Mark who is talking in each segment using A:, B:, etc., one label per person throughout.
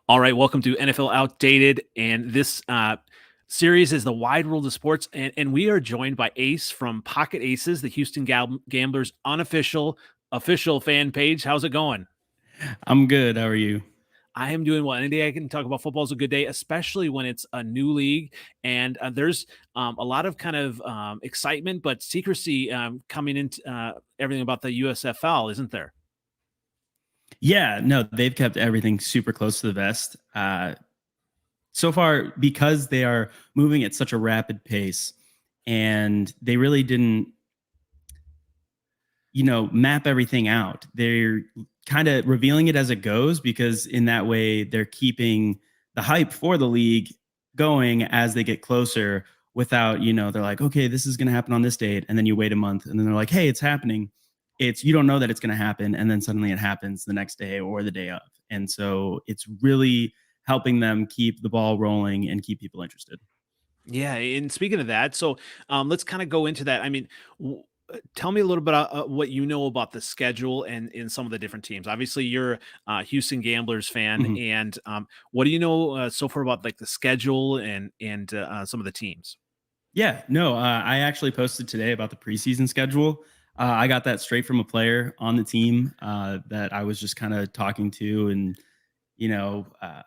A: All right, welcome to NFL Outdated, and this series is the wide world of sports, and we are joined by Ace from Pocket Aces, the Houston Gamblers unofficial official fan page. How's it going?
B: I'm good. How are you?
A: I am doing well. Any day I can talk about football is a good day, especially when it's a new league and there's a lot of kind of excitement, but secrecy coming into everything about the USFL, isn't there?
B: Yeah, no, they've kept everything super close to the vest. So far, because they are moving at such a rapid pace and they really didn't, map everything out. They're kind of revealing it as it goes because in that way they're keeping the hype for the league going as they get closer without, they're like, okay, this is going to happen on this date. And then you wait a month and then they're like, hey, it's happening. You don't know that it's going to happen. And then suddenly it happens the next day or the day of. And so it's really helping them keep the ball rolling and keep people interested.
A: Yeah, and speaking of that, so let's kind of go into that. I mean, tell me a little bit what you know about the schedule and in some of the different teams. Obviously, you're a Houston Gamblers fan,
B: Mhm.
A: and what do you know so far about like the schedule and some of the teams?
B: Yeah, no, I actually posted today about the preseason schedule. I got that straight from a player on the team that I was just kind of talking to, and you know, uh,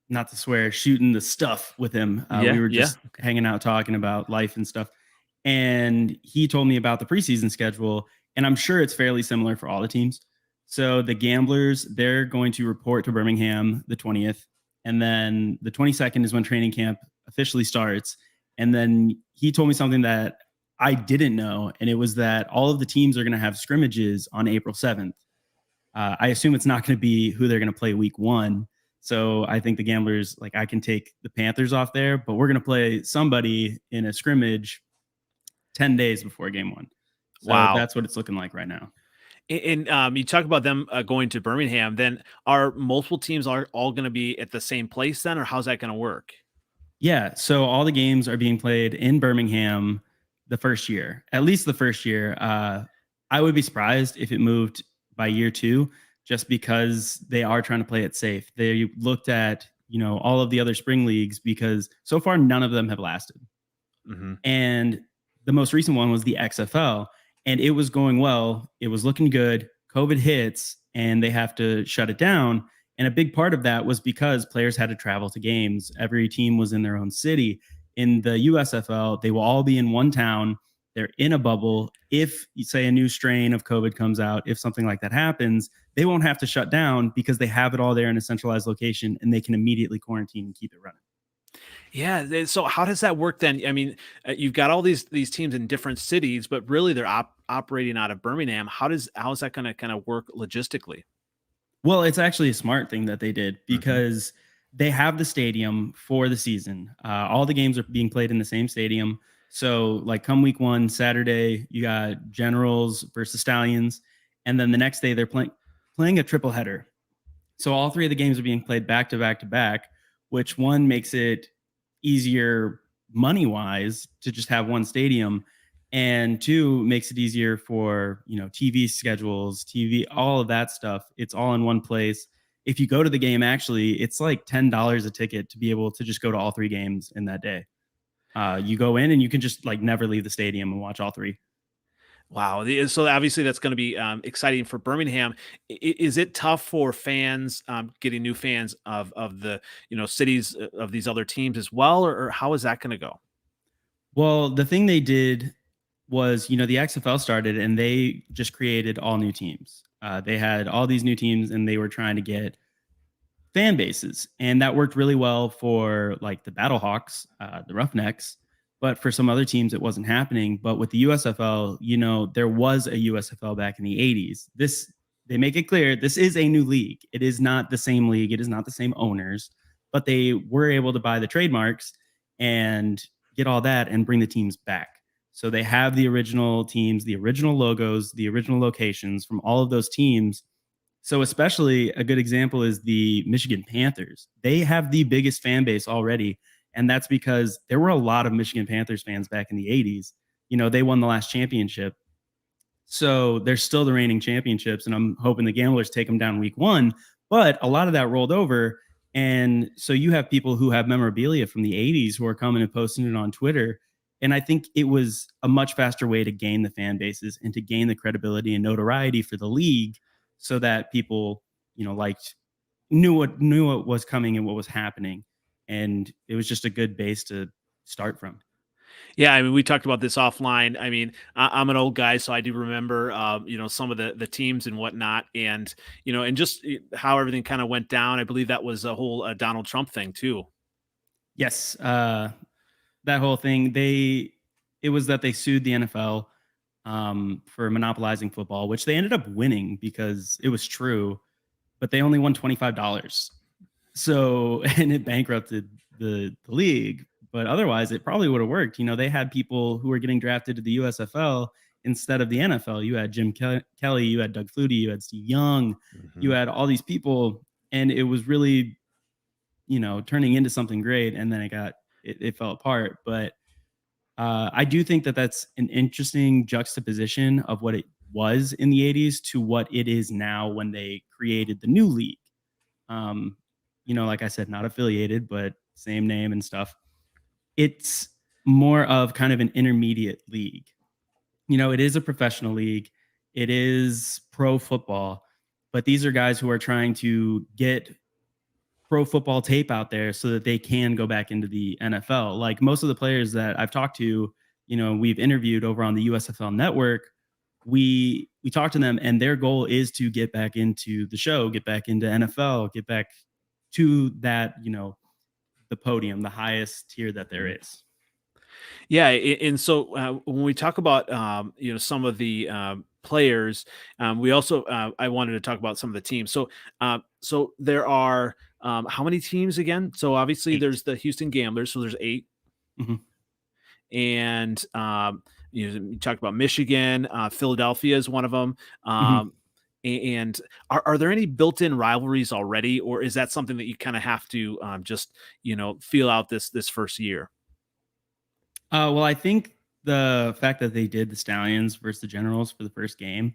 B: not to swear, shooting the stuff with him. We
A: Yeah,
B: were
A: yeah.
B: just hanging out talking about life and stuff, and he told me about the preseason schedule, and I'm sure it's fairly similar for all the teams. So the Gamblers, they're going to report to Birmingham the 20th, and then the 22nd is when training camp officially starts. And then he told me something that I didn't know, and it was that all of the teams are going to have scrimmages on April 7th. I assume it's not going to be who they're going to play week one. So I think the Gamblers, like, I can take the Panthers off there, but we're going to play somebody in a scrimmage 10 days before game one. So
A: Wow.
B: that's what it's looking like right now.
A: And you talk about them going to Birmingham. Then are multiple teams are all going to be at the same place then, or how's that going to work?
B: Yeah. So all the games are being played in Birmingham the first year, at least the first year. I would be surprised if it moved by year two, just because they are trying to play it safe. They looked at, all of the other spring leagues because so far none of them have lasted.
A: Hmm.
B: And the most recent one was the XFL, and it was going well. It was looking good. COVID hits, and they have to shut it down. And a big part of that was because players had to travel to games. Every team was in their own city. In the USFL, they will all be in one town. They're in a bubble. If you say a new strain of COVID comes out, if something like that happens, they won't have to shut down because they have it all there in a centralized location and they can immediately quarantine and keep it running.
A: Yeah. So how does that work then? I mean, you've got all these teams in different cities, but really they're operating out of Birmingham. How's that going to kind of work logistically?
B: Well, it's actually a smart thing that they did
A: Hmm.
B: because they have the stadium for the season. All the games are being played in the same stadium. So, like, come week one, Saturday, you got Generals versus Stallions, and then the next day they're playing a triple header. So all three of the games are being played back to back to back, which one makes it easier money wise to just have one stadium, and two makes it easier for TV schedules, TV, all of that stuff. It's all in one place. If you go to the game, actually, it's like $10 a ticket to be able to just go to all three games in that day. You go in and you can just like never leave the stadium and watch all three.
A: Wow. So obviously that's going to be exciting for Birmingham. Is it tough for fans getting new fans of the cities of these other teams as well, or how is that going to go?
B: Well, the thing they did was, the XFL started and they just created all new teams. They had all these new teams and they were trying to get fan bases. And that worked really well for like the Battlehawks, the Roughnecks. But for some other teams, it wasn't happening. But with the USFL, there was a USFL back in the 80s. They make it clear this is a new league. It is not the same league. It is not the same owners, but they were able to buy the trademarks and get all that and bring the teams back. So they have the original teams, the original logos, the original locations from all of those teams. So especially a good example is the Michigan Panthers. They have the biggest fan base already, and that's because there were a lot of Michigan Panthers fans back in the 80s. They won the last championship. So they're still the reigning championships, and I'm hoping the Gamblers take them down week one. But a lot of that rolled over. And so you have people who have memorabilia from the 80s who are coming and posting it on Twitter. And I think it was a much faster way to gain the fan bases and to gain the credibility and notoriety for the league so that people, liked knew what was coming and what was happening. And it was just a good base to start from.
A: Yeah, I mean, we talked about this offline. I mean, I'm an old guy, so I do remember, some of the teams and whatnot, and and just how everything kind of went down. I believe that was a whole Donald Trump thing too.
B: Yes, that whole thing. It was that they sued the NFL for monopolizing football, which they ended up winning because it was true, but they only won $25. So, and it bankrupted the league. But otherwise, it probably would have worked. They had people who were getting drafted to the USFL instead of the NFL. You had Jim Kelly, you had Doug Flutie, you had Steve Young, you had all these people, and it was really, turning into something great. And then it fell apart. But I do think that that's an interesting juxtaposition of what it was in the 80s to what it is now when they created the new league. Um, like I said, not affiliated, but same name and stuff. It's more of kind of an intermediate league. It is a professional league. It is pro football, but these are guys who are trying to get pro football tape out there so that they can go back into the NFL. Like most of the players that I've talked to, we've interviewed over on the USFL network, we talk to them and their goal is to get back into the show, get back into NFL, get back to that, the podium, the highest tier that there is.
A: Yeah, and so when we talk about some of the players, we also I wanted to talk about some of the teams. So there are how many teams again? So obviously
B: 8.
A: there's the Houston Gamblers, so there's 8,
B: Mhm.
A: and you talked about Michigan, Philadelphia is one of them.
B: Mhm.
A: And are there any built-in rivalries already, or is that something that you kind of have to just feel out this first year?
B: Well, I think the fact that they did the Stallions versus the Generals for the first game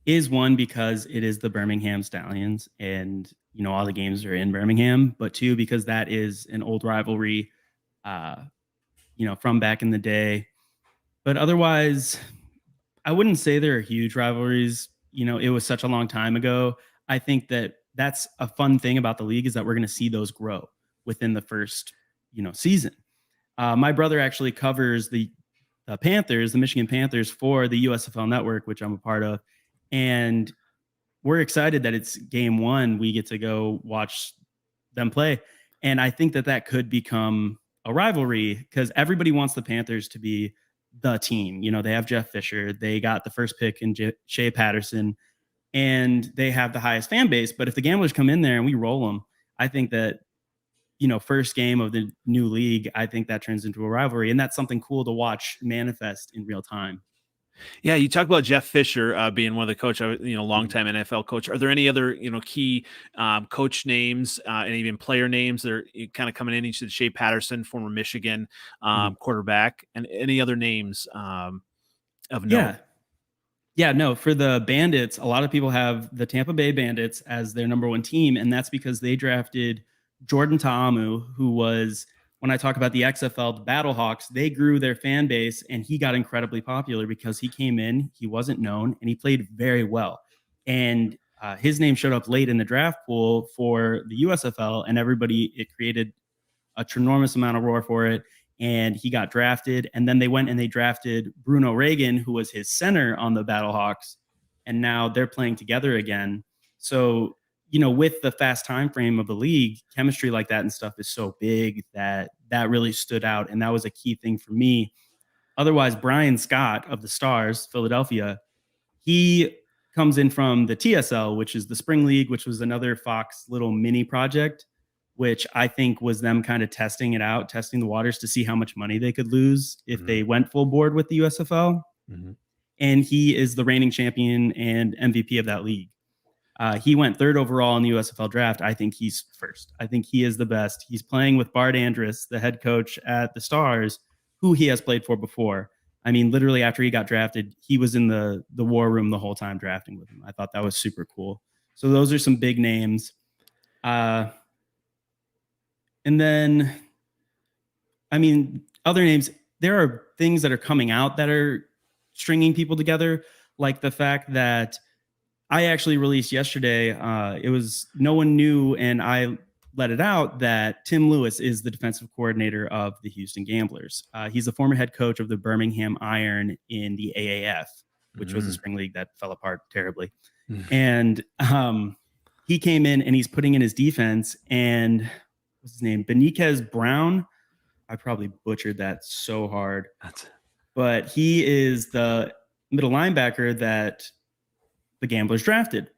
B: is one because it is the Birmingham Stallions and all the games are in Birmingham, but two because that is an old rivalry uh from back in the day. But otherwise, I wouldn't say there are huge rivalries. It was such a long time ago. I think that that's a fun thing about the league is that we're going to see those grow within the first, season. My brother actually covers the Panthers, the Michigan Panthers for the USFL network, which I'm a part of. And we're excited that it's game 1. We get to go watch them play. And I think that that could become a rivalry because everybody wants the Panthers to be the team. They have Jeff Fisher, they got the first pick in Shea Patterson, and they have the highest fan base. But if the Gamblers come in there and we roll them, I think that, first game of the new league, I think that turns into a rivalry. And that's something cool to watch manifest in real time.
A: Yeah, you talk about Jeff Fisher being one of the coach,
B: Mhm.
A: longtime NFL coach. Are there any other, key coach names and even player names that are kind of coming in? You said Shea Patterson, former Michigan
B: Mhm.
A: quarterback, and any other names of note?
B: Yeah. Yeah, no, for the Bandits, a lot of people have the Tampa Bay Bandits as their number one team, and that's because they drafted Jordan Ta'amu, who was, when I talk about the XFL, the Battlehawks, they grew their fan base, and he got incredibly popular because he came in, he wasn't known, and he played very well. And his name showed up late in the draft pool for the USFL, and it created a tremendous amount of roar for it. And he got drafted. And then they went and they drafted Bruno Reagan, who was his center on the Battlehawks. And now they're playing together again. So, with the fast time frame of the league, chemistry like that and stuff is so big that that really stood out. And that was a key thing for me. Otherwise, Brian Scott of the Stars, Philadelphia, he comes in from the TSL, which is the Spring League, which was another Fox little mini project, which I think was them kind of testing it out, testing the waters to see how much money they could lose if
A: Hmm.
B: they went full board with the USFL.
A: Hmm.
B: And he is the reigning champion and MVP of that league. He went third overall in the USFL draft. I think he's first. I think he is the best. He's playing with Bart Andrus, the head coach at the Stars, who he has played for before. I mean, literally after he got drafted, he was in the war room the whole time drafting with him. I thought that was super cool. So those are some big names. Uh, and then, I mean, other names, there are things that are coming out that are stringing people together, like the fact that I actually released yesterday. It was no one knew, and I let it out that Tim Lewis is the defensive coordinator of the Houston Gamblers. He's the former head coach of the Birmingham Iron in the AAF, which was a spring league that fell apart terribly. And he came in and he's putting in his defense. And what's his name? Beniquez Brown. I probably butchered that so hard. But he is the middle linebacker that the Gamblers drafted.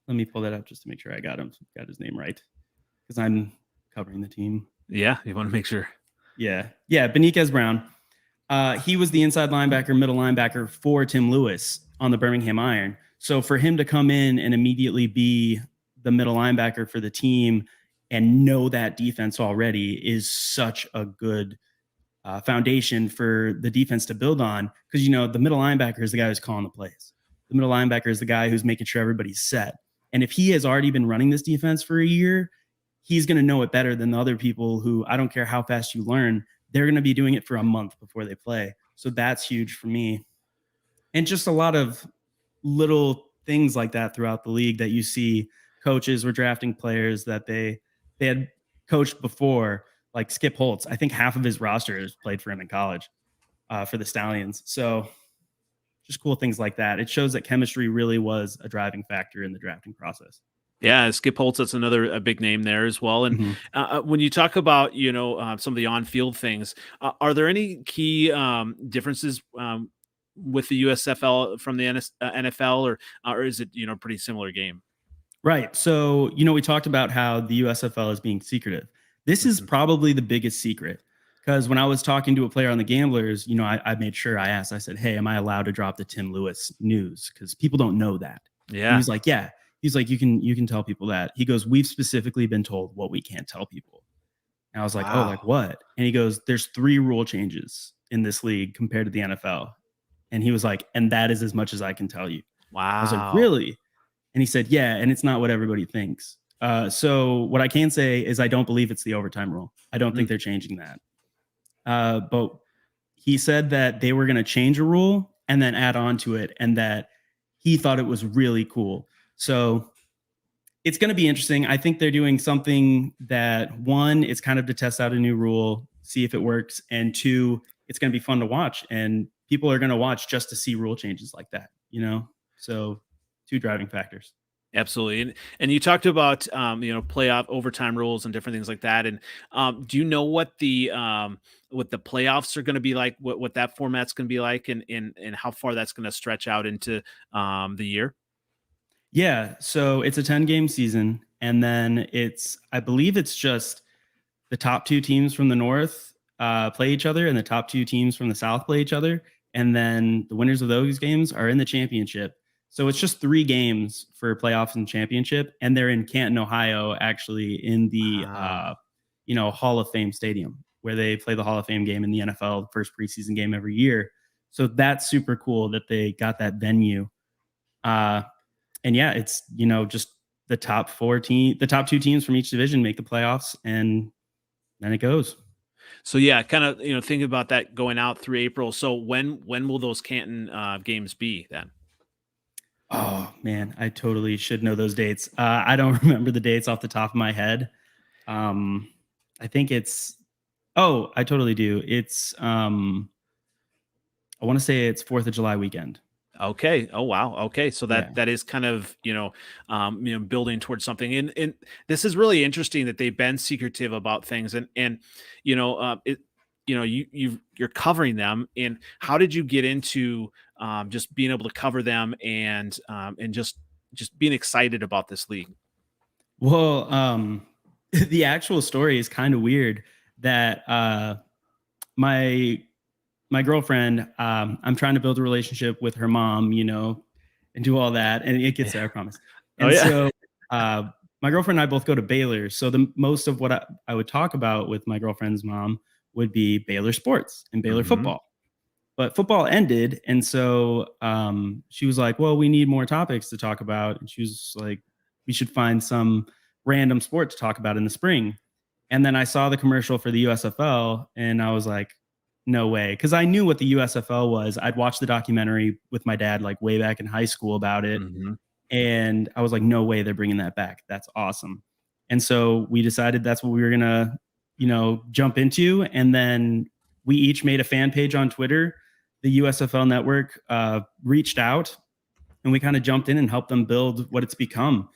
B: Let me pull that up just to make sure I got his name right, because I'm covering the team.
A: Yeah, you want to make sure.
B: Yeah, Beniquez Brown. He was the inside linebacker, middle linebacker for Tim Lewis on the Birmingham Iron. So for him to come in and immediately be the middle linebacker for the team and know that defense already is such a good foundation for the defense to build on, because the middle linebacker is the guy who's calling the plays. The middle linebacker is the guy who's making sure everybody's set. And if he has already been running this defense for a year, he's going to know it better than the other people who, I don't care how fast you learn, they're going to be doing it for a month before they play. So that's huge for me. And just a lot of little things like that throughout the league that you see. Coaches were drafting players that they had coached before, like Skip Holtz. I think half of his roster has played for him in college for the Stallions. So just cool things like that. It shows that chemistry really was a driving factor in the drafting process.
A: Yeah, Skip Holtz, that's another big name there as well. And when you talk about, some of the on-field things, are there any key differences with the USFL from the NFL, or is it, pretty similar game?
B: Right. So, we talked about how the USFL is being secretive. This is probably the biggest secret, because when I was talking to a player on the Gamblers, I made sure I asked, I said, hey, am I allowed to drop the Tim Lewis news? Because people don't know that.
A: Yeah.
B: And he's like, yeah. He's like, you can tell people that. He goes, we've specifically been told what we can't tell people. And I was like, oh, like what? And he goes, there's 3 rule changes in this league compared to the NFL. And he was like, and that is as much as I can tell you.
A: Wow.
B: I was like, really? And he said, yeah, and it's not what everybody thinks. So what I can say is I don't believe it's the overtime rule. I don't think they're changing that. But he said that they were going to change a rule and then add on to it, and that he thought it was really cool. So it's going to be interesting. I think they're doing something that, 1, it's kind of to test out a new rule, see if it works, and 2, it's going to be fun to watch, and people are going to watch just to see rule changes like that, So 2 driving factors.
A: Absolutely. And you talked about, playoff overtime rules and different things like that. And do you know what the playoffs are going to be like, what that format's going to be like, and how far that's going to stretch out into the year?
B: Yeah. So it's a 10-game season. And then I believe it's just the top 2 teams from the North play each other, and the top 2 teams from the South play each other. And then the winners of those games are in the championship. So it's just 3 games for playoffs and championship. And they're in Canton, Ohio, actually, in the, Hall of Fame Stadium, where they play the Hall of Fame game in the NFL, first preseason game every year. So that's super cool that they got that venue. And yeah, it's, just the top 2 teams from each division make the playoffs, and then it goes.
A: So yeah, kind of, thinking about that going out through April. So when will those Canton games be then?
B: Oh man, I totally should know those dates. I don't remember the dates off the top of my head. I think I totally do. It's, I want to say it's 4th of July weekend.
A: Okay. Oh, wow. Okay. So that is kind of, building towards something. And this is really interesting that they've been secretive about things, and you're covering them. And how did you get into just being able to cover them, and just being excited about this league?
B: Well, the actual story is kind of weird, that my girlfriend, I'm trying to build a relationship with her mom, and do all that. And it gets there, I promise. And so my girlfriend and I both go to Baylor. So the most of what I would talk about with my girlfriend's mom would be Baylor sports and Baylor football. But football ended. And so she was like, well, we need more topics to talk about. And she was like, we should find some random sport to talk about in the spring. And then I saw the commercial for the USFL and I was like, no way. Because I knew what the USFL was. I'd watched the documentary with my dad like way back in high school about it.
A: Hmm.
B: And I was like, no way they're bringing that back. That's awesome. And so we decided that's what we were going to, jump into. And then we each made a fan page on Twitter. The USFL network reached out and we kind of jumped in and helped them build what it's become.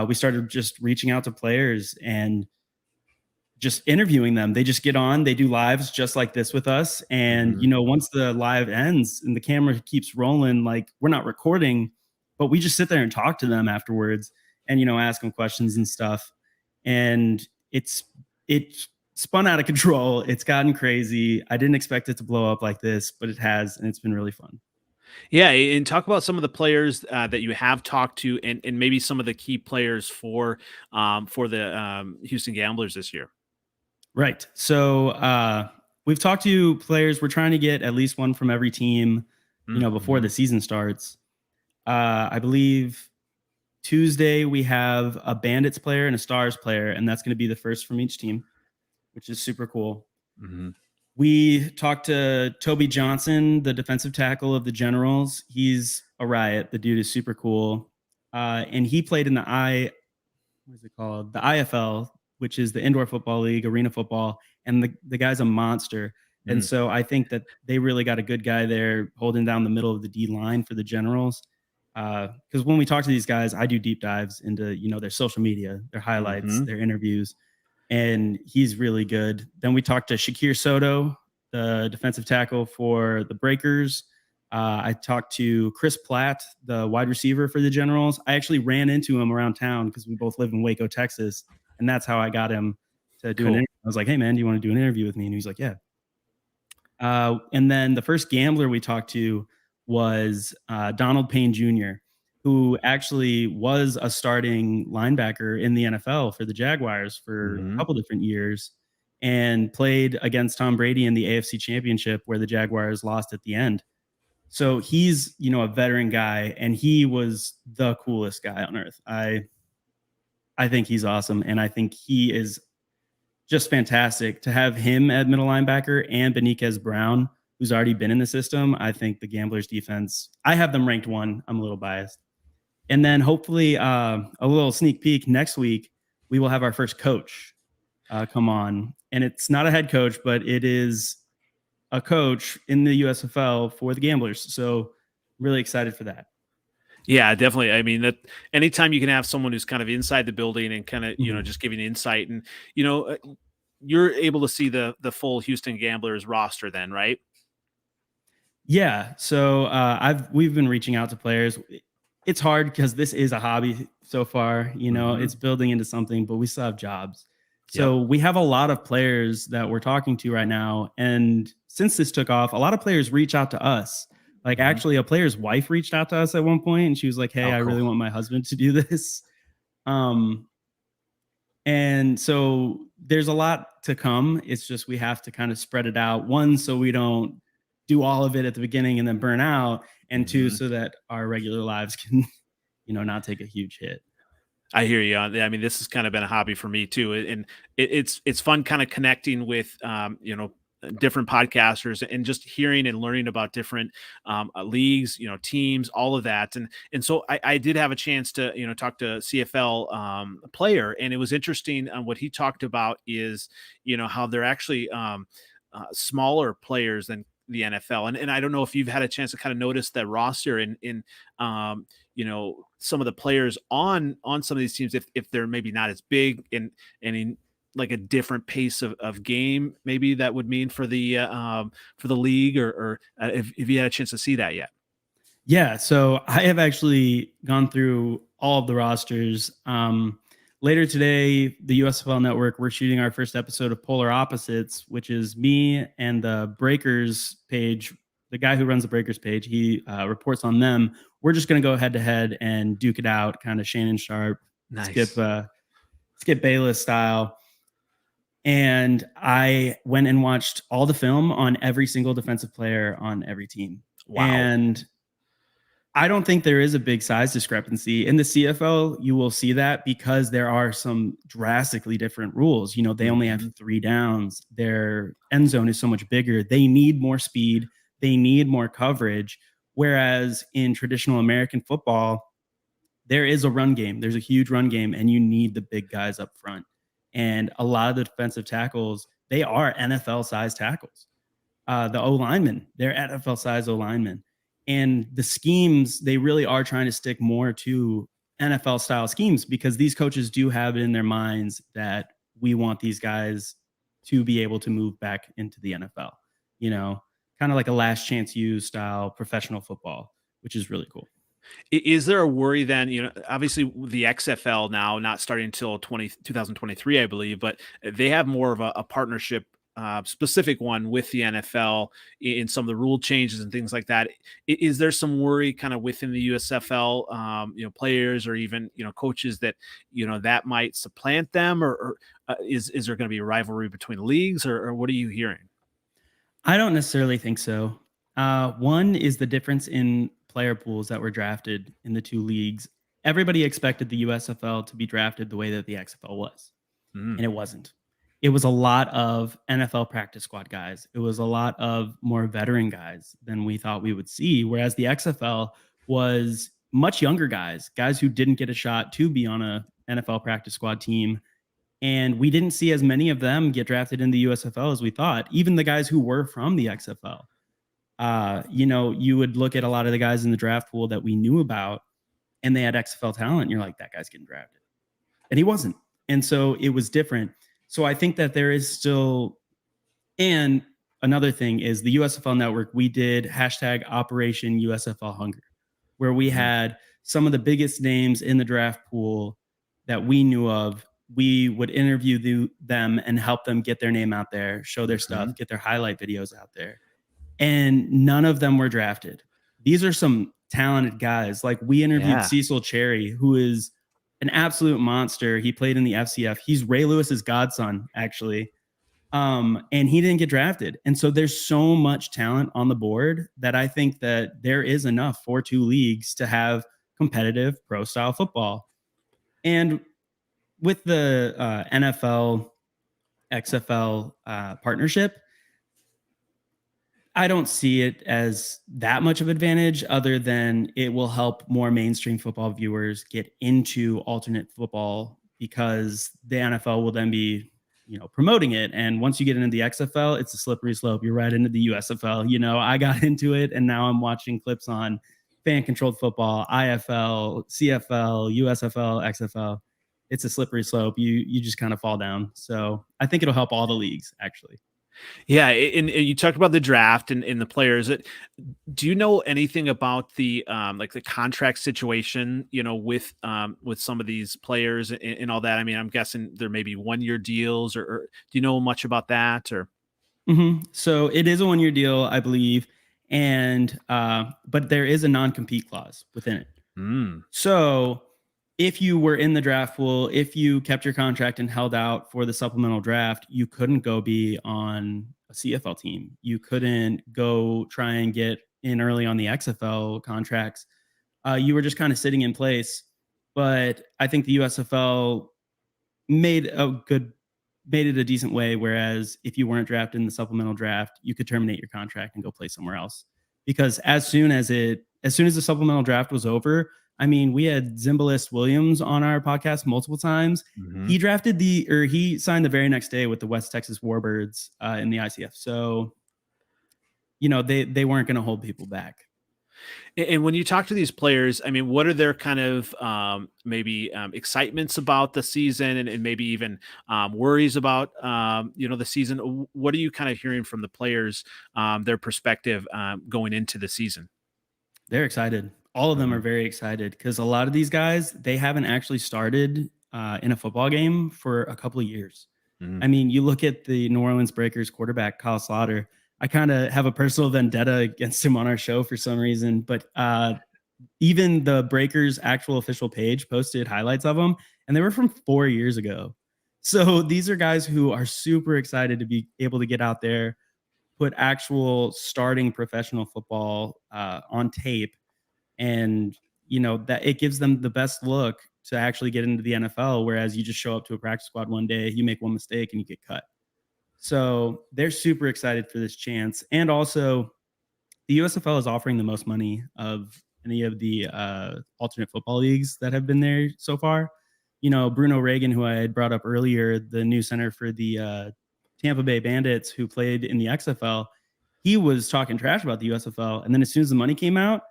B: We started just reaching out to players and just interviewing them. They just get on, they do lives just like this with us. And,
A: Hmm.
B: once the live ends and the camera keeps rolling, like we're not recording, but we just sit there and talk to them afterwards and, ask them questions and stuff. And it's spun out of control. It's gotten crazy. I didn't expect it to blow up like this, but it has. And it's been really fun.
A: Yeah, and talk about some of the players that you have talked to, and maybe some of the key players for the Houston Gamblers this year.
B: Right. So we've talked to players. We're trying to get at least one from every team, before
A: Mm-hmm.
B: the season starts. I believe Tuesday we have a Bandits player and a Stars player, and that's going to be the first from each team, which is super cool.
A: Hmm.
B: We talked to Toby Johnson, the defensive tackle of the Generals. He's a riot. The dude is super cool. And he played in what is it called? The IFL, which is the Indoor Football League, arena football. And the guy's a monster. And so I think that they really got a good guy there holding down the middle of the D line for the Generals. Because when we talk to these guys, I do deep dives into, their social media, their highlights,
A: Hmm.
B: their interviews, and he's really good. Then we talked to Shakir Soto, the defensive tackle for the Breakers. I talked to Chris Platt, the wide receiver for the Generals. I actually ran into him around town because we both live in Waco, Texas, and that's how I got him to do an
A: Cool.
B: interview. I was like, "Hey, man, do you want to do an interview with me?" And he's like, "Yeah." And then the first gambler we talked to was Donald Payne Jr., who actually was a starting linebacker in the NFL for the Jaguars for a
A: Hmm.
B: couple different years and played against Tom Brady in the AFC Championship where the Jaguars lost at the end. So he's, a veteran guy and he was the coolest guy on earth. I think he's awesome and I think he is just fantastic to have him at middle linebacker and Beniquez Brown, who's already been in the system. I think the Gamblers defense, I have them ranked one. I'm a little biased. And then hopefully a little sneak peek next week, we will have our first coach come on. And it's not a head coach, but it is a coach in the USFL for the Gamblers. So really excited for that.
A: Yeah, definitely. I mean, that anytime you can have someone who's kind of inside the building and kind of,
B: Mhm.
A: just giving insight, and you know, uh, you're able to see the full Houston Gamblers roster then, right?
B: Yeah. So we've been reaching out to players. It's hard because this is a hobby so far. It's
A: Hmm.
B: building into something, but we still have jobs.
A: Yep.
B: So we have a lot of players that we're talking to right now. And since this took off, a lot of players reach out to us. Like
A: Hmm.
B: actually, a player's wife reached out to us at one point, and she was like, "Hey,
A: Oh,
B: I
A: cool.
B: really want my husband to do this." Um, and so there's a lot to come. It's just we have to kind of spread it out. One, so we don't do all of it at the beginning and then burn out. And two,
A: Hmm.
B: so that our regular lives can, not take a huge hit.
A: I hear you. I mean, this has kind of been a hobby for me too, and it's fun kind of connecting with different podcasters and just hearing and learning about different leagues, teams, all of that, and so I did have a chance to talk to CFL player, and it was interesting. What he talked about is how they're actually smaller players than the NFL, and I don't know if you've had a chance to kind of notice that roster in some of the players on some of these teams, if they're maybe not as big and in like a different pace of game, maybe that would mean for the league, or if you had a chance to see that yet.
B: Yeah, so I have actually gone through all of the rosters. Later today, the USFL Network, we're shooting our first episode of Polar Opposites, which is me and the Breakers page. The guy who runs the Breakers page, he reports on them. We're just going to go head to head and duke it out, kind of Shannon Sharp, Skip
A: Nice.
B: Skip Bayless style. And I went and watched all the film on every single defensive player on every team.
A: Wow.
B: And I don't think there is a big size discrepancy. In the CFL, you will see that because there are some drastically different rules. You know, they only have
A: Mhm.
B: 3 downs. Their end zone is so much bigger. They need more speed. They need more coverage. Whereas in traditional American football, there is a run game. There's a huge run game, and you need the big guys up front. And a lot of the defensive tackles, they are NFL sized tackles. The O linemen, they're NFL size O linemen. And the schemes, they really are trying to stick more to NFL style schemes because these coaches do have it in their minds that we want these guys to be able to move back into the NFL, you know, kind of like a last chance U style professional football, which is really cool.
A: Is there a worry then, obviously the XFL now not starting until 2023, I believe, but they have more of a partnership, specific one with the NFL in some of the rule changes and things like that. Is there some worry kind of within the USFL, players or even, coaches that, that might supplant them, or is there going to be a rivalry between leagues, or what are you hearing?
B: I don't necessarily think so. One is the difference in player pools that were drafted in the two leagues. Everybody expected the USFL to be drafted the way that the XFL was,
A: Mm,
B: and it wasn't. It was a lot of NFL practice squad guys. It was a lot of more veteran guys than we thought we would see. Whereas the XFL was much younger guys, guys who didn't get a shot to be on a NFL practice squad team, and we didn't see as many of them get drafted in the USFL as we thought. Even the guys who were from the XFL, you would look at a lot of the guys in the draft pool that we knew about, and they had XFL talent. And you're like, that guy's getting drafted, and he wasn't. And so it was different. So I think that there is still, and another thing is the USFL network. We did hashtag Operation USFL Hunger, where we
A: mm,
B: had some of the biggest names in the draft pool that we knew of. We would interview them and help them get their name out there, show their
A: mhm.
B: stuff, get their highlight videos out there. And none of them were drafted. These are some talented guys. Like we interviewed
A: Yeah.
B: Cecil Cherry, who is an absolute monster. He played in the FCF. He's Ray Lewis's godson, actually. And he didn't get drafted. And so there's so much talent on the board that I think that there is enough for two leagues to have competitive pro style football. And with the NFL XFL partnership, I don't see it as that much of advantage other than it will help more mainstream football viewers get into alternate football because the NFL will then be, promoting it. And once you get into the XFL, it's a slippery slope. You're right into the USFL. I got into it and now I'm watching clips on fan controlled football, IFL, CFL, USFL, XFL. It's a slippery slope. You just kind of fall down. So I think it'll help all the leagues actually.
A: Yeah, and you talked about the draft and the players. Do you know anything about the like the contract situation, with some of these players and all that? I mean, I'm guessing there may be 1 year deals, or do you know much about that? Or
B: So it is a 1 year deal, I believe, and but there is a non compete clause within it.
A: mm,
B: So if you were in the draft pool, if you kept your contract and held out for the supplemental draft, you couldn't go be on a CFL team. You couldn't go try and get in early on the XFL contracts. You were just kind of sitting in place. But I think the USFL made a good made it a decent way. Whereas if you weren't drafted in the supplemental draft, you could terminate your contract and go play somewhere else. Because as soon as the supplemental draft was over, I mean, we had Zimbalist Williams on our podcast multiple times.
A: mhm.
B: He signed the very next day with the West Texas Warbirds in the ICF. So, they weren't going to hold people back.
A: And when you talk to these players, I mean, what are their kind of maybe excitements about the season, and maybe even worries about the season? What are you kind of hearing from the players, their perspective going into the season?
B: They're excited. All of them are
A: Mhm,
B: very excited because a lot of these guys, they haven't actually started in a football game for a couple of years.
A: mhm.
B: I mean, you look at the New Orleans Breakers quarterback, Kyle Slaughter. I kind of have a personal vendetta against him on our show for some reason, but even the Breakers actual official page posted highlights of him, and they were from 4 years ago. So these are guys who are super excited to be able to get out there, put actual starting professional football on tape, And, that it gives them the best look to actually get into the NFL. Whereas you just show up to a practice squad one day, you make one mistake and you get cut. So they're super excited for this chance. And also, the USFL is offering the most money of any of the alternate football leagues that have been there so far. Bruno Reagan, who I had brought up earlier, the new center for the Tampa Bay Bandits, who played in the XFL, he was talking trash about the USFL. And then as soon as the money came out,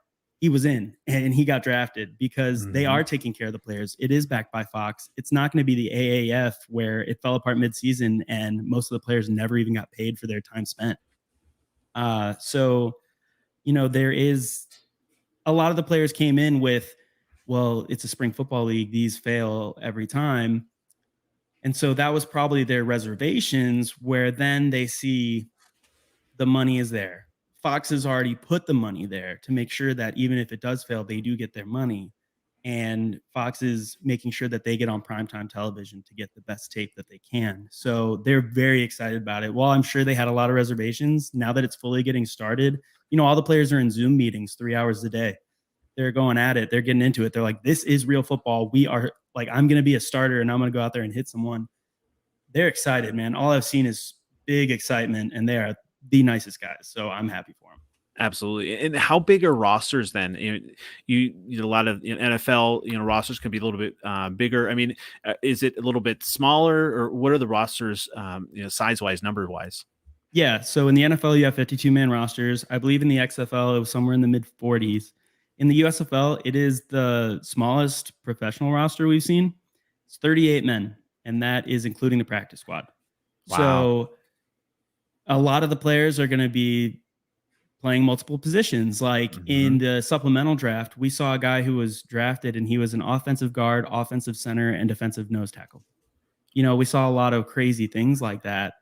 B: he was in and he got drafted because they are taking care of the players. It is backed by Fox. It's not going to be the AAF where it fell apart midseason and most of the players never even got paid for their time spent. So there is a lot of the players came in with, well, it's a spring football league. These fail every time. And so that was probably their reservations, where then they see the money is there. Fox has already put the money there to make sure that even if it does fail, they do get their money. And Fox is making sure that they get on primetime television to get the best tape that they can. So they're very excited about it. While I'm sure they had a lot of reservations, now that it's fully getting started, all the players are in Zoom meetings 3 hours a day. They're going at it. They're getting into it. They're like, this is real football. We are like, I'm going to be a starter and I'm going to go out there and hit someone. They're excited, man. All I've seen is big excitement, and they are the nicest guys. So I'm happy for them.
A: Absolutely. And how big are rosters then? A lot of NFL, rosters can be a little bit bigger. I mean, is it a little bit smaller, or what are the rosters, size wise, number wise?
B: Yeah. So in the NFL, you have 52-man rosters. I believe in the XFL, it was somewhere in the mid 40s. In the USFL, it is the smallest professional roster we've seen. It's 38 men, and that is including the practice squad.
A: Wow.
B: So a lot of the players are going to be playing multiple positions. Like in the supplemental draft, we saw a guy who was drafted and he was an offensive guard, offensive center, and defensive nose tackle. We saw a lot of crazy things like that.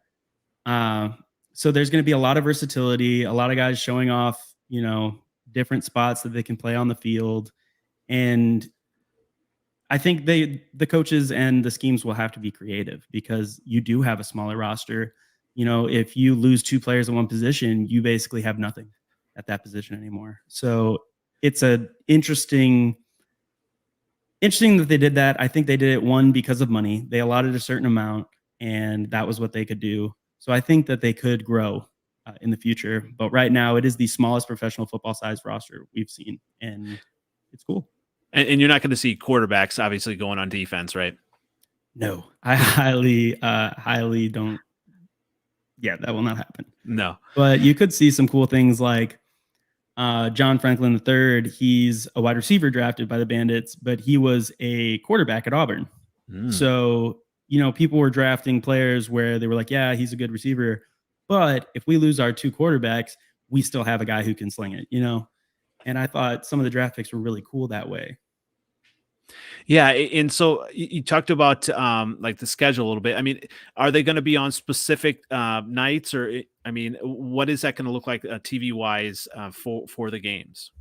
B: So there's going to be a lot of versatility, a lot of guys showing off, different spots that they can play on the field. And I think the coaches and the schemes will have to be creative, because you do have a smaller roster. If you lose 2 players in one position, you basically have nothing at that position anymore. So it's interesting that they did that. I think they did it, one, because of money. They allotted a certain amount, and that was what they could do. So I think that they could grow in the future. But right now, it is the smallest professional football size roster we've seen, and it's cool.
A: And you're not going to see quarterbacks obviously going on defense, right?
B: No, I highly don't. Yeah, that will not happen.
A: No.
B: But you could see some cool things like John Franklin III. He's a wide receiver drafted by the Bandits, but he was a quarterback at Auburn. So, people were drafting players where they were like, yeah, he's a good receiver, but if we lose our 2 quarterbacks, we still have a guy who can sling it, And I thought some of the draft picks were really cool that way.
A: Yeah, and so you talked about like the schedule a little bit. I mean, are they going to be on specific nights, or I mean, what is that going to look like TV wise for the games?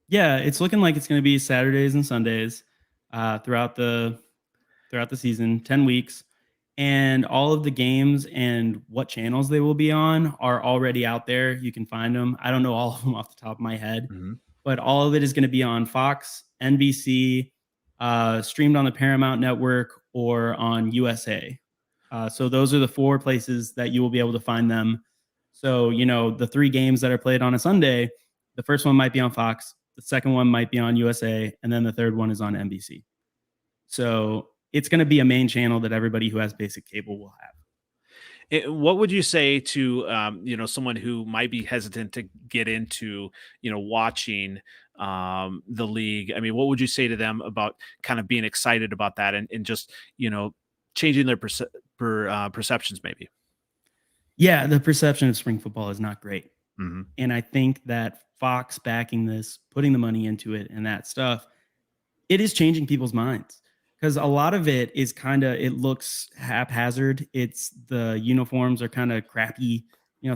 B: Yeah, it's looking like it's going to be Saturdays and Sundays throughout the season, 10 weeks. And all of the games and what channels they will be on are already out there. You can find them. I don't know all of them off the top of my head, but all of it is going to be on Fox, NBC, streamed on the Paramount Network, or on USA. So those are the 4 places that you will be able to find them. So, the 3 games that are played on a Sunday, the first one might be on Fox, the second one might be on USA, and then the third one is on NBC. So it's going to be a main channel that everybody who has basic cable will have.
A: What would you say to someone who might be hesitant to get into watching the league? I mean, what would you say to them about kind of being excited about that and just changing their perceptions maybe?
B: Yeah, the perception of spring football is not great. And I think that Fox backing this, putting the money into it and that stuff, it is changing people's minds. Because a lot of it is it looks haphazard. It's the uniforms are kind of crappy,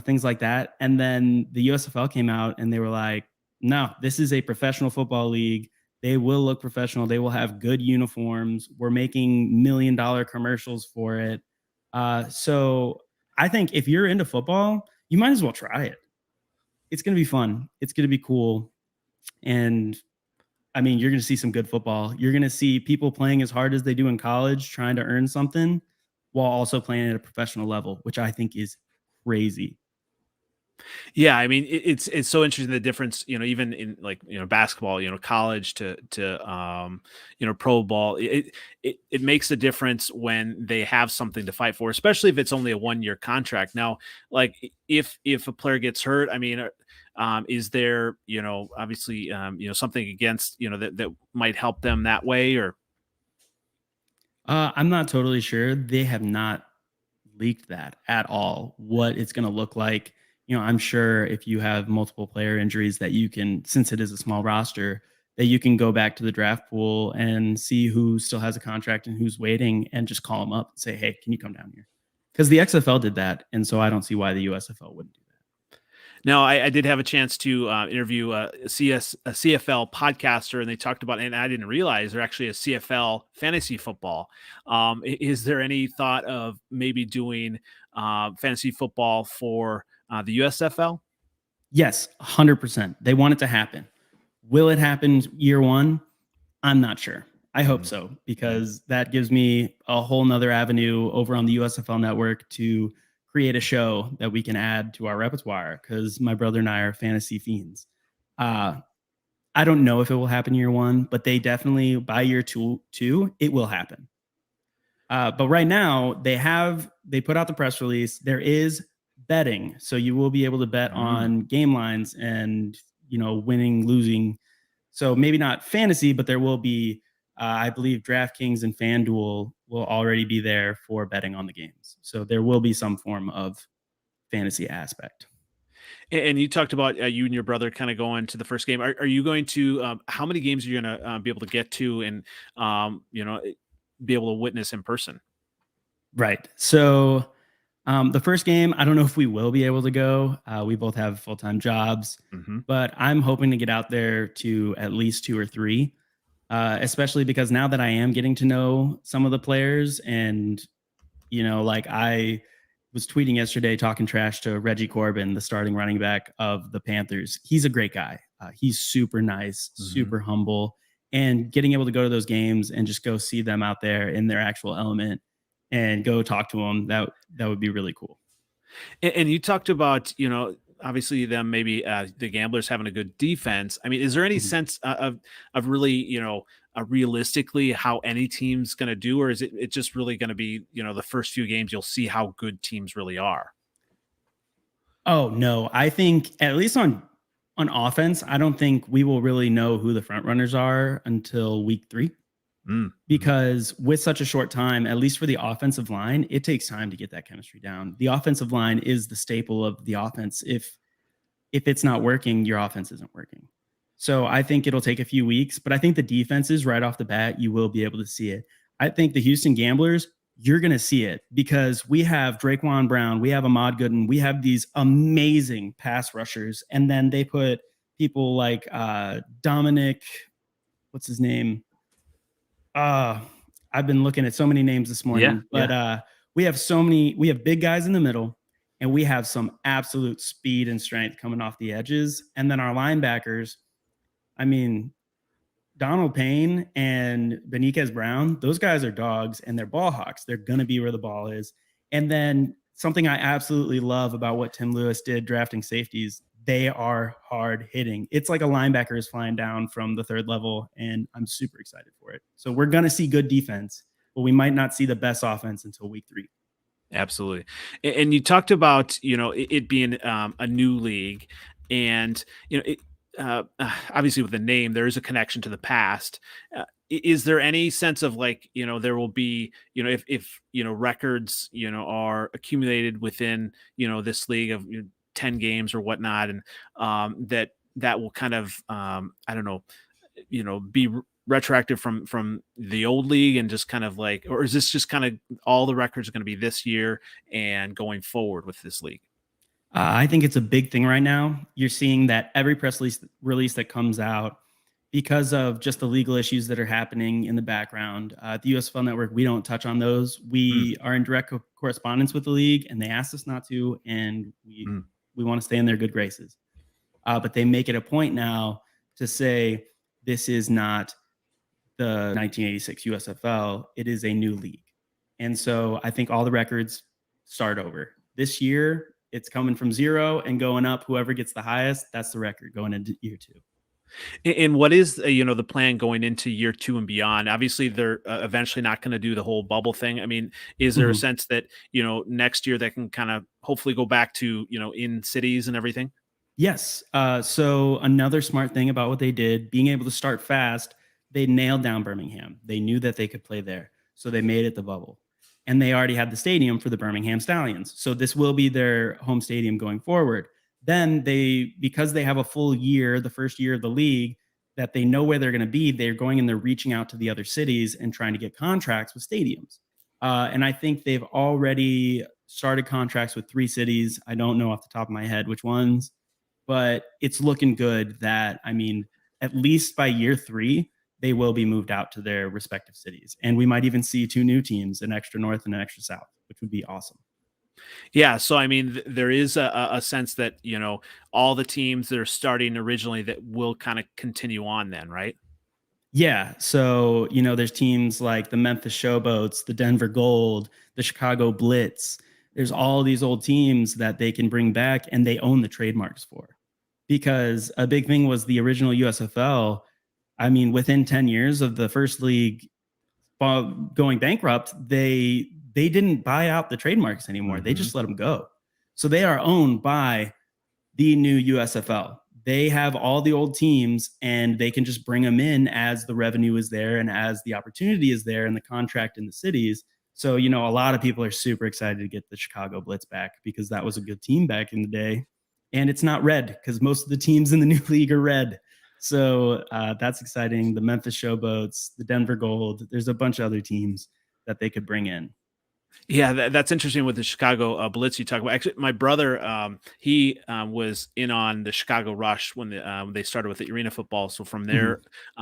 B: things like that. And then the USFL came out and they were like, no, this is a professional football league. They will look professional. They will have good uniforms. We're making $1 million commercials for it. So I think if you're into football, you might as well try it. It's going to be fun. It's going to be cool. And I mean, you're going to see some good football. You're going to see people playing as hard as they do in college, trying to earn something while also playing at a professional level, which I think is crazy.
A: Yeah, I mean, it's so interesting the difference, even in like basketball, college to pro ball. It makes a difference when they have something to fight for, especially if it's only a 1 year contract. Now, like if a player gets hurt, I mean, is there obviously something against that might help them that way or
B: I'm not totally sure. They have not leaked that at all, what it's going to look like. I'm sure if you have multiple player injuries that you can, since it is a small roster, that you can go back to the draft pool and see who still has a contract and who's waiting and just call them up and say, hey, can you come down here? Because the XFL did that. And so I don't see why the USFL wouldn't do that.
A: Now, I did have a chance to interview a CFL podcaster, and they talked about, and I didn't realize they're actually a CFL fantasy football. Is there any thought of maybe doing fantasy football for the USFL?
B: Yes, 100%. They want it to happen. Will it happen year one? I'm not sure. I hope so, because that gives me a whole nother avenue over on the USFL network to create a show that we can add to our repertoire, because my brother and I are fantasy fiends. I don't know if it will happen year one, but they definitely by year two, it will happen. But right now they put out the press release. There is betting, so you will be able to bet on game lines and winning, losing. So maybe not fantasy, but there will be. I believe DraftKings and FanDuel will already be there for betting on the games. So there will be some form of fantasy aspect.
A: And you talked about you and your brother kind of going to the first game. Are you going to? How many games are you going to be able to get to and be able to witness in person?
B: Right. So the first game, I don't know if we will be able to go. We both have full-time jobs, but I'm hoping to get out there to at least 2 or 3, especially because now that I am getting to know some of the players, and like I was tweeting yesterday talking trash to Reggie Corbin, the starting running back of the Panthers. He's a great guy. He's super nice, super humble, and getting able to go to those games and just go see them out there in their actual element and go talk to them, that would be really cool.
A: And you talked about, obviously them maybe the Gamblers having a good defense. I mean, is there any sense of really, realistically how any team's going to do, or is it just really going to be, the first few games you'll see how good teams really are?
B: Oh no, I think at least on offense, I don't think we will really know who the front runners are until week 3. Because with such a short time, at least for the offensive line, it takes time to get that chemistry down. The offensive line is the staple of the offense. If it's not working, your offense isn't working. So I think it'll take a few weeks, but I think the defenses right off the bat, you will be able to see it. I think the Houston Gamblers, you're going to see it because we have Draquan Brown, we have Ahmad Gooden, we have these amazing pass rushers, and then they put people like Dominic, what's his name? I've been looking at so many names this morning, but we have big guys in the middle, and we have some absolute speed and strength coming off the edges. And then our linebackers, I mean, Donald Payne and Beniquez Brown, those guys are dogs and they're ball hawks. They're going to be where the ball is. And then something I absolutely love about what Tim Lewis did drafting safeties, they are hard hitting. It's like a linebacker is flying down from the 3rd level, and I'm super excited for it. So we're going to see good defense, but we might not see the best offense until week 3.
A: Absolutely. And you talked about, it being a new league, and, obviously with the name, there is a connection to the past. Is there any sense of like, there will be, if records, are accumulated within, this league of 10 games or whatnot, and that will kind of, I don't know, be retroactive from the old league and just kind of like, or is this just kind of all the records are going to be this year and going forward with this league?
B: I think it's a big thing right now. You're seeing that every press release that comes out, because of just the legal issues that are happening in the background. At the USFL Network, we don't touch on those. We are in direct correspondence with the league, and they asked us not to, and we want to stay in their good graces. But they make it a point now to say, this is not the 1986 USFL. It is a new league. And so I think all the records start over. This year, it's coming from zero and going up. Whoever gets the highest, that's the record going into year two.
A: And what is the plan going into year 2 and beyond? Obviously, they're eventually not going to do the whole bubble thing. I mean, is there a sense that next year that can kind of hopefully go back to in cities and everything?
B: Yes. So another smart thing about what they did, being able to start fast, they nailed down Birmingham. They knew that they could play there, so they made it the bubble, and they already had the stadium for the Birmingham Stallions. So this will be their home stadium going forward. Then because they have a full year, the first year of the league, that they know where they're going to be. They're going and they're reaching out to the other cities and trying to get contracts with stadiums. And I think they've already started contracts with 3 cities. I don't know off the top of my head which ones, but it's looking good that, I mean, at least by year 3, they will be moved out to their respective cities. And we might even see 2 new teams, an extra north and an extra south, which would be awesome.
A: Yeah, so I mean, there is a sense that all the teams that are starting originally that will kind of continue on then, right?
B: Yeah. So, there's teams like the Memphis Showboats, the Denver Gold, the Chicago Blitz. There's all these old teams that they can bring back and they own the trademarks for. Because a big thing was the original USFL. I mean, within 10 years of the first league going bankrupt, they didn't buy out the trademarks anymore. They just let them go. So they are owned by the new USFL. They have all the old teams and they can just bring them in as the revenue is there and as the opportunity is there and the contract in the cities. So, a lot of people are super excited to get the Chicago Blitz back because that was a good team back in the day. And it's not red because most of the teams in the new league are red. So that's exciting. The Memphis Showboats, the Denver Gold, there's a bunch of other teams that they could bring in.
A: Yeah, that's interesting with the Chicago Blitz you talk about. Actually, my brother, he was in on the Chicago Rush when they started with the arena football. So from their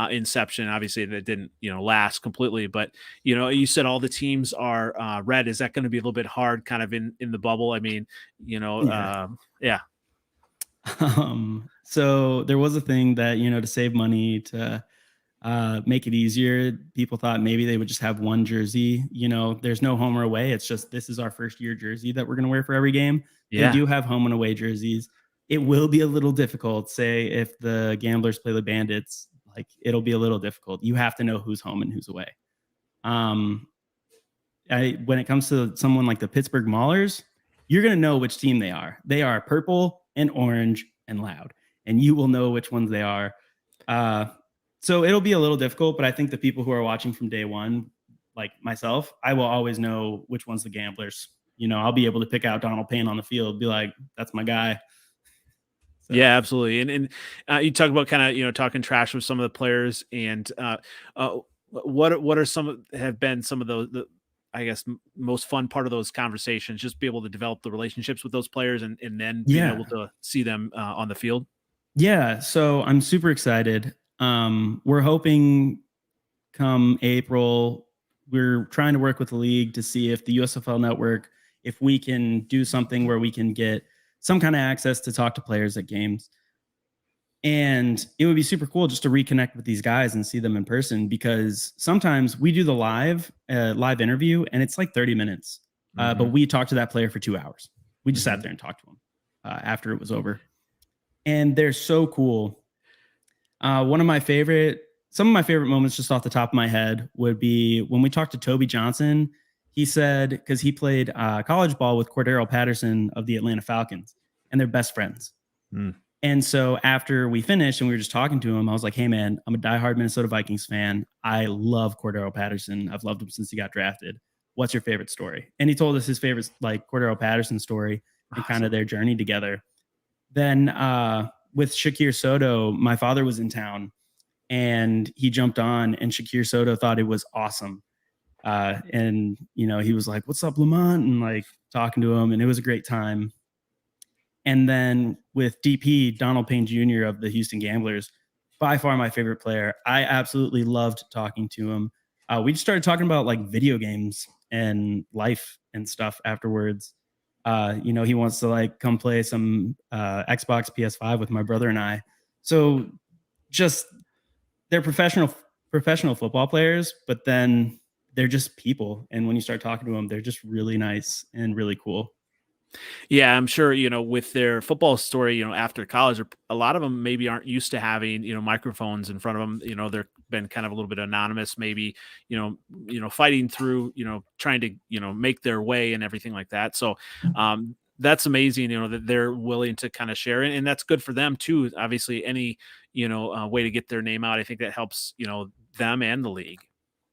A: inception, obviously that didn't last completely. But you said all the teams are red. Is that going to be a little bit hard, kind of in the bubble? I mean, yeah.
B: So there was a thing that to save money to make it easier. People thought maybe they would just have one jersey. There's no home or away. It's just this is our first year jersey that we're going to wear for every game.
A: Yeah.
B: They do have home and away jerseys. It will be a little difficult. Say if the Gamblers play the Bandits, like it'll be a little difficult. You have to know who's home and who's away. When it comes to someone like the Pittsburgh Maulers, you're going to know which team they are. They are purple and orange and loud, and you will know which ones they are. So it'll be a little difficult, but I think the people who are watching from day one, like myself, I will always know which one's the Gamblers. I'll be able to pick out Donald Payne on the field, be like, that's my guy.
A: So. Yeah, absolutely. And you talk about kind of, talking trash with some of the players and what are have been some of the I guess most fun part of those conversations, just be able to develop the relationships with those players and then being able to see them on the field.
B: Yeah. So I'm super excited. We're hoping come April, we're trying to work with the league to see if the USFL network, if we can do something where we can get some kind of access to talk to players at games. And it would be super cool just to reconnect with these guys and see them in person, because sometimes we do the live interview and it's like 30 minutes. But we talked to that player for 2 hours. We just sat there and talked to him after it was over. And they're so cool. Some of my favorite moments just off the top of my head would be when we talked to Toby Johnson. He said, because he played college ball with Cordero Patterson of the Atlanta Falcons, and they're best friends. And so after we finished and we were just talking to him, I was like, hey, man, I'm a diehard Minnesota Vikings fan. I love Cordero Patterson. I've loved him since he got drafted. What's your favorite story? And he told us his favorite, like, Cordero Patterson story and kind of their journey together. Then with Shakir Soto, my father was in town and he jumped on, and Shakir Soto thought it was awesome. And, he was like, what's up, Lamont? And like talking to him, and it was a great time. And then with DP, Donald Payne Jr. of the Houston Gamblers, by far my favorite player. I absolutely loved talking to him. We just started talking about like video games and life and stuff afterwards. He wants to like come play some Xbox PS5 with my brother and I. So just they're professional football players, but then they're just people. And when you start talking to them, they're just really nice and really cool.
A: Yeah, I'm sure, with their football story, after college, a lot of them maybe aren't used to having, microphones in front of them. They're been kind of a little bit anonymous, maybe, fighting through, trying to, make their way and everything like that. So, that's amazing, that they're willing to kind of share it. And that's good for them too. Obviously, any, way to get their name out, I think that helps, them and the league.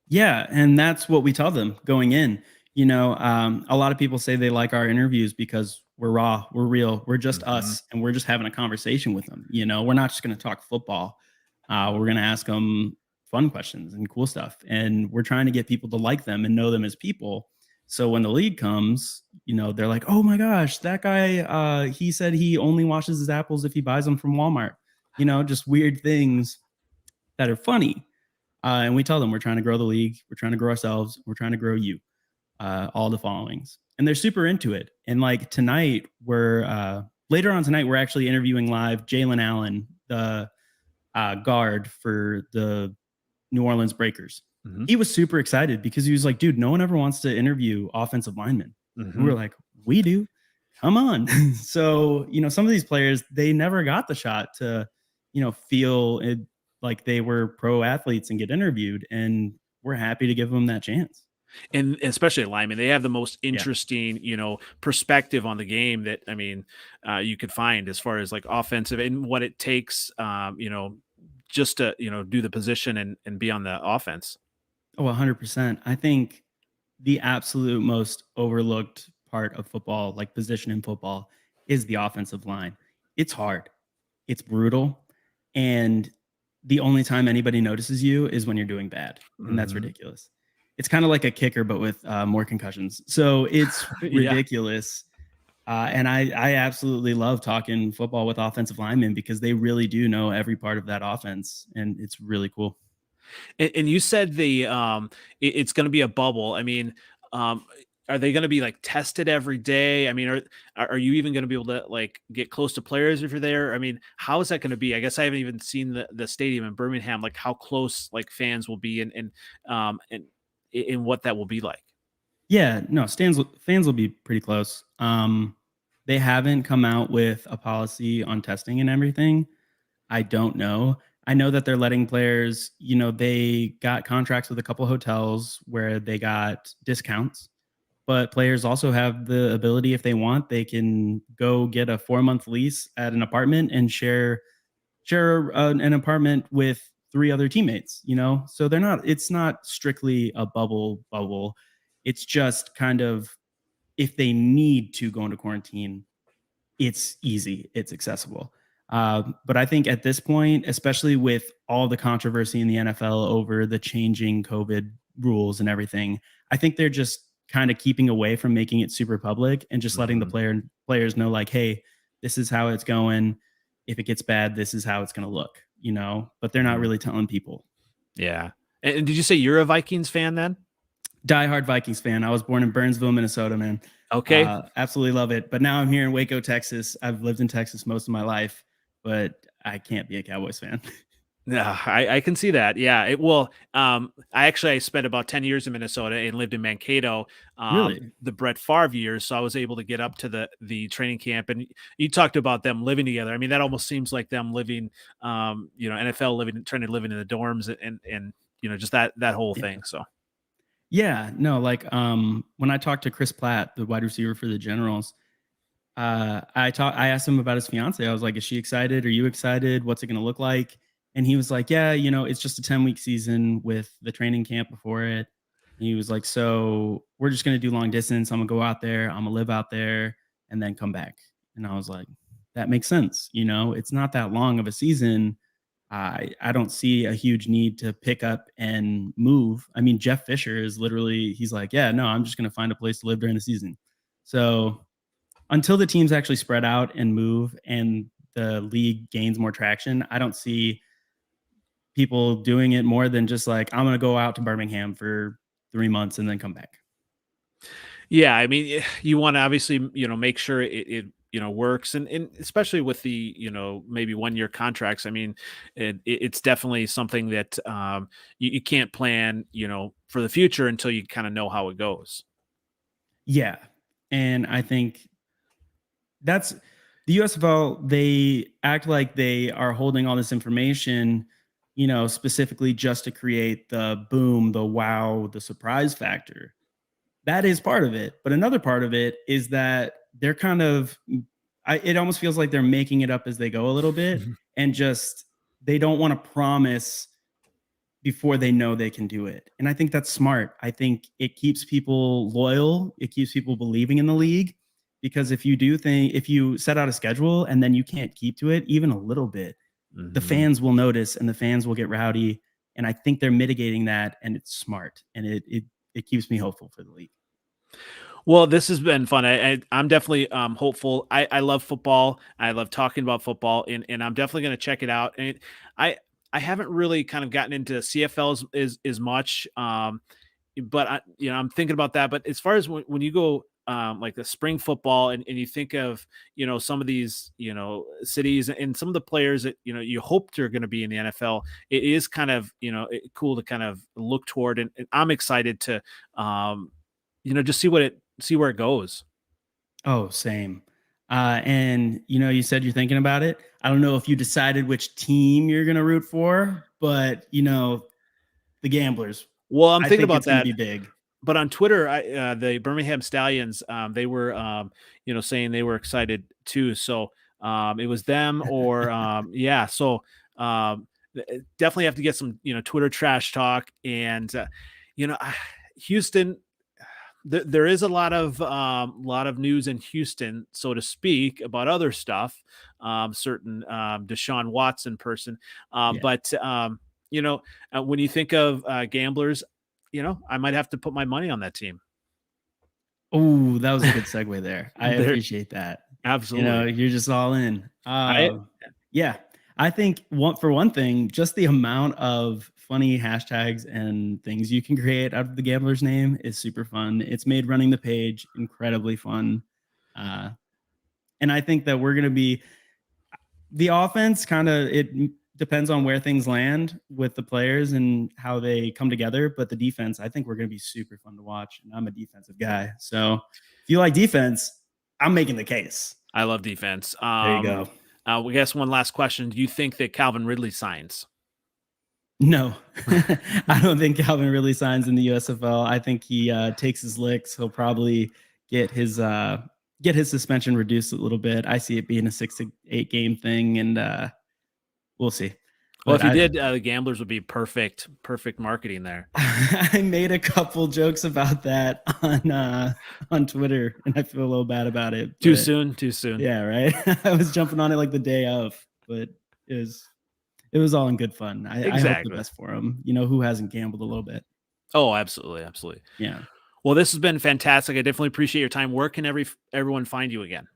B: Yeah, and that's what we tell them going in. A lot of people say they like our interviews because we're raw, we're real, we're just
A: Mhm.
B: us, and we're just having a conversation with them. We're not just going to talk football. We're going to ask them fun questions and cool stuff, and we're trying to get people to like them and know them as people. So when the league comes, they're like, "Oh my gosh, that guy! He said he only washes his apples if he buys them from Walmart." Just weird things that are funny. And we tell them we're trying to grow the league, we're trying to grow ourselves, we're trying to grow you, all the followings. And they're super into it. And like tonight, later on tonight, we're actually interviewing live Jalen Allen, the guard for the New Orleans Breakers.
A: Mhm.
B: He was super excited because he was like, dude, no one ever wants to interview offensive linemen. And we
A: Mhm.
B: were like, we do. Come on. So, some of these players, they never got the shot to, feel it, like they were pro athletes and get interviewed. And we're happy to give them that chance.
A: And especially linemen, they have the most
B: Yeah.
A: interesting, perspective on the game that I mean, you could find as far as like offensive and what it takes, just to do the position and be on the offense.
B: Oh, 100%. I think the absolute most overlooked part of football, like position in football, is the offensive line. It's hard, it's brutal, and the only time anybody notices you is when you're doing bad, and that's
A: Hmm.
B: ridiculous. It's kind of like a kicker, but with more concussions. So it's
A: Yeah.
B: ridiculous. And I absolutely love talking football with offensive linemen because they really do know every part of that offense, and it's really cool.
A: And you said it's going to be a bubble. I mean, um, are they going to be like tested every day? I mean, are you even going to be able to like get close to players if you're there? I mean, how is that going to be? I guess I haven't even seen the stadium in Birmingham, like how close like fans will be and what that will be like.
B: Yeah, no, fans will be pretty close. They haven't come out with a policy on testing and everything. I don't know. I know that they're letting players, they got contracts with a couple hotels where they got discounts, but players also have the ability, if they want, they can go get a 4-month lease at an apartment and share an apartment with 3 other teammates, So it's not strictly a bubble. It's just kind of, if they need to go into quarantine, it's easy, it's accessible. But I think at this point, especially with all the controversy in the NFL over the changing COVID rules and everything, I think they're just kind of keeping away from making it super public and just letting the
A: Mhm.
B: players know, like, hey, this is how it's going. If it gets bad, this is how it's going to look, But they're not
A: Mhm.
B: really telling people.
A: Yeah. And did you say you're a Vikings fan then?
B: Diehard Vikings fan. I was born in Burnsville, Minnesota, man.
A: Okay.
B: Absolutely love it. But now I'm here in Waco, Texas. I've lived in Texas most of my life, but I can't be a Cowboys fan.
A: Yeah, I can see that. Yeah. I spent about 10 years in Minnesota and lived in Mankato,
B: Really?
A: the Brett Favre years. So I was able to get up to the training camp. And you talked about them living together. I mean, that almost seems like them living, NFL living, trying to live in the dorms and just that whole
B: Yeah.
A: thing. So
B: Yeah. No, like when I talked to Chris Platt, the wide receiver for the Generals, I asked him about his fiance. I was like, "Is she excited? Are you excited? What's it going to look like?" And he was like, "Yeah, it's just a 10-week season with the training camp before it." And he was like, "So we're just going to do long distance. I'm gonna go out there. I'm gonna live out there, and then come back." And I was like, "That makes sense. It's not that long of a season. I don't see a huge need to pick up and move. I mean, Jeff Fisher is literally, he's like, yeah, no, I'm just going to find a place to live during the season." So until the teams actually spread out and move and the league gains more traction, I don't see people doing it more than just like, I'm going to go out to Birmingham for 3 months and then come back.
A: yeah, I mean, you want to obviously, make sure it works, and especially with the maybe 1 year contracts. I mean, it's definitely something that you can't plan for the future until you kind of know how it goes.
B: Yeah. And I think that's the USFL. They act like they are holding all this information, specifically just to create the boom, the wow, the surprise factor. That is part of it. But another part of it is that they're kind of, it almost feels like they're making it up as they go a little bit, and just they don't want to promise before they know they can do it. And I think that's smart. I think it keeps people loyal. It keeps people believing in the league, because if you set out a schedule and then you can't keep to it even a little bit, the
A: Mhm.
B: fans will notice and the fans will get rowdy. And I think they're mitigating that, and it's smart, and it keeps me hopeful for the league.
A: Well, this has been fun. I'm definitely hopeful. I love football. I love talking about football, and I'm definitely going to check it out. And I I haven't really kind of gotten into CFLs as much, but I'm thinking about that. But as far as when you go like the spring football, and you think of some of these cities and some of the players that you hoped are going to be in the NFL, it is kind of cool to kind of look toward, and I'm excited to just see where it goes.
B: Oh, same. And you said you're thinking about it. I don't know if you decided which team you're going to root for, but the Gamblers.
A: Well, I'm
B: I
A: thinking
B: think
A: about
B: it's going to
A: that.
B: be big.
A: But on Twitter, the Birmingham Stallions, they were, saying they were excited too. So it was them, or yeah. So definitely have to get some, Twitter trash talk, and you know, Houston. There is a lot of news in Houston, so to speak, about other stuff. Certain Deshaun Watson person,
B: Yeah.
A: but when you think of gamblers, I might have to put my money on that team.
B: Oh, that was a good segue there. I
A: There,
B: appreciate that.
A: absolutely.
B: You're just all in.
A: I
B: Yeah. I think one thing, just the amount of funny hashtags and things you can create out of the gambler's name is super fun. It's made running the page incredibly fun. Uh, and I think that we're going to be the offense kind of depends on where things land with the players and how they come together. But the defense, I think we're going to be super fun to watch. And I'm a defensive guy. So if you like defense, I'm making the case.
A: I love defense.
B: There you go.
A: We guess one last question. Do you think that Calvin Ridley signs?
B: No, I don't think Calvin really signs in the USFL. I think he takes his licks. He'll probably get his suspension reduced a little bit. I see it being a 6 to 8 game thing, and we'll see.
A: Well,
B: But
A: if he did, the gamblers would be perfect marketing there.
B: I made a couple jokes about that on Twitter, and I feel a little bad about it.
A: Too
B: But
A: soon, too soon.
B: yeah, right. I was jumping on it like the day of, but it was all in good fun. I hope the
A: Exactly.
B: best for him. Who hasn't gambled a little bit?
A: Oh, absolutely, absolutely.
B: Yeah.
A: Well, this has been fantastic. I definitely appreciate your time. Where can everyone find you again?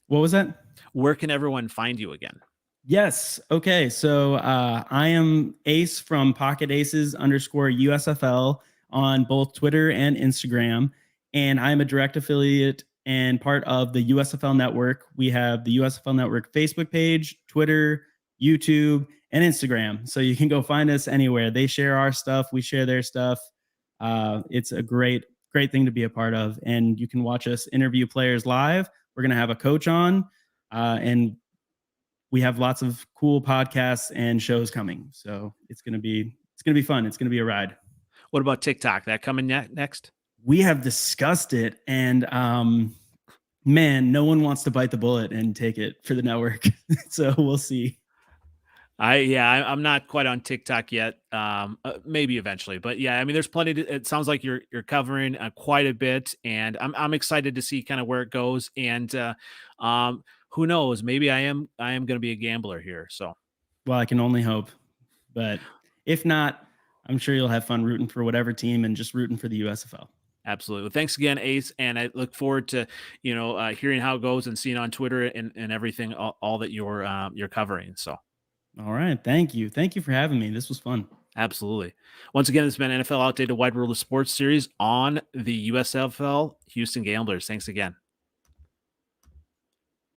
B: What was that?
A: Where can everyone find you again?
B: Yes. Okay. So I am Ace from Pocket Aces _ USFL on both Twitter and Instagram. And I'm a direct affiliate and part of the USFL network. We have the USFL network Facebook page, Twitter, YouTube, and Instagram. So you can go find us anywhere. They share our stuff, we share their stuff. It's a great thing to be a part of. And you can watch us interview players live. We're going to have a coach on, and we have lots of cool podcasts and shows coming. So it's gonna be fun. It's gonna be a ride.
A: What about TikTok? That coming next?
B: We have discussed it, and man, no one wants to bite the bullet and take it for the network. So we'll see.
A: I'm not quite on TikTok yet. Maybe eventually, but yeah, I mean, there's plenty. It sounds like you're covering quite a bit, and I'm excited to see kind of where it goes. And who knows? Maybe I am going to be a gambler here. So,
B: Well, I can only hope, but if not, I'm sure you'll have fun rooting for whatever team and just rooting for the USFL.
A: absolutely. Well, thanks again, Ace, and I look forward to hearing how it goes and seeing on Twitter and everything, all that you're covering. So.
B: All right, thank you for having me. This was fun.
A: Absolutely. Once again, it's been NFL Outdated Wide World of Sports series on the USFL Houston Gamblers. Thanks again.